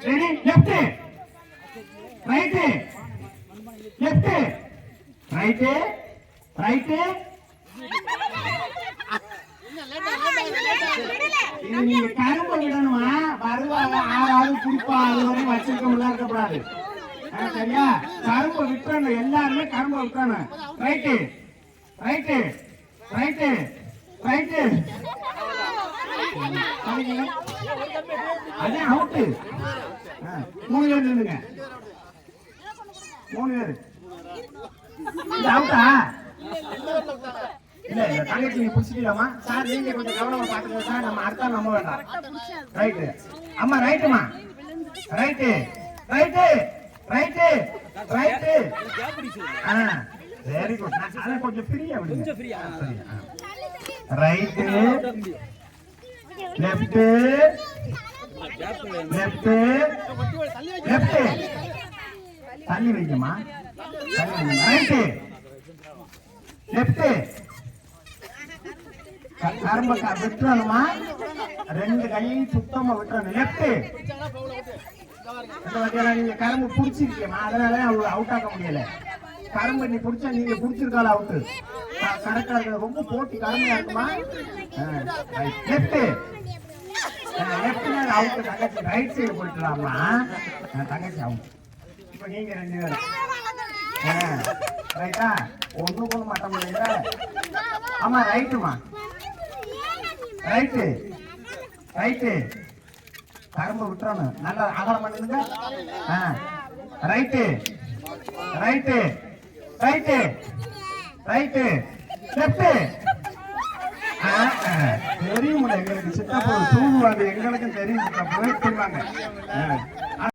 ready left right left right right நீங்க கரும்பு விடணுமா வருவாங்க ஆறாவது குடிப்பா அது வரையும் வச்சிருக்க இருக்கக்கூடாது சரியா கரும்பு விட்டுறணும் எல்லாருமே கரும்பு விட்டுறணும் ரைட்டு ரைட்டு ரைட்டு ரைட்டு அதே அவுட்டு 3 பேர் நின்னுங்க 3 பேர் அவுட்டா இல்ல இல்ல தங்கச்சி நீங்க புடிச்சிக்கலாமா சார் நீங்க கொஞ்சம் கவனமா பாத்துக்கோங்க சார் நம்ம அடுத்த நம்ப வேண்டாம் ரைட்டு அம்மா ரைட்டுமா right right right right very good அத கொஞ்சம் ஃப்ரீயா விடுங்க கொஞ்சம் ஃப்ரீயா ரைட்டு லெஃப்ட் லெஃப்ட் லெஃப்ட் தள்ளி வைக்குமா ரைட்டு லெஃப்ட் கரும்பு விட்டுறணுமா 2 கையையும் சுத்தமா விட்டுறணும் லெஃப்ட் நீங்க கரும்பு புடிச்சிருக்கீங்க அதனால அவுட் ஆக முடியல கரும்பு நீ புடிச்சா நீங்க புடிச்சிருக்கால அவுட் கரெக்டா இருக்கு ரொம்ப போட்டி கருமையா இருக்குமா லெஃப்ட் லெஃப்ட் அவுட் தங்கச்சி ரைட் சைடு போயிட்டுலாமா தங்கச்சி அவுட் இப்ப நீங்க 2 பேரும் ரைட்டா ஒண்ணும் போக மாட்ட முடியல ஆமா ரைட்டுமா ரைட்டு ரைட்டு கரும்பு விட்டுறணும் நல்லா அகலம் பண்ணுங்க right right right right left தெரியும் எங்களுக்கு சித்தப்பா தூங்குவாங்க எங்களுக்கும் தெரியும் சித்தப்பா தூங்குவாங்க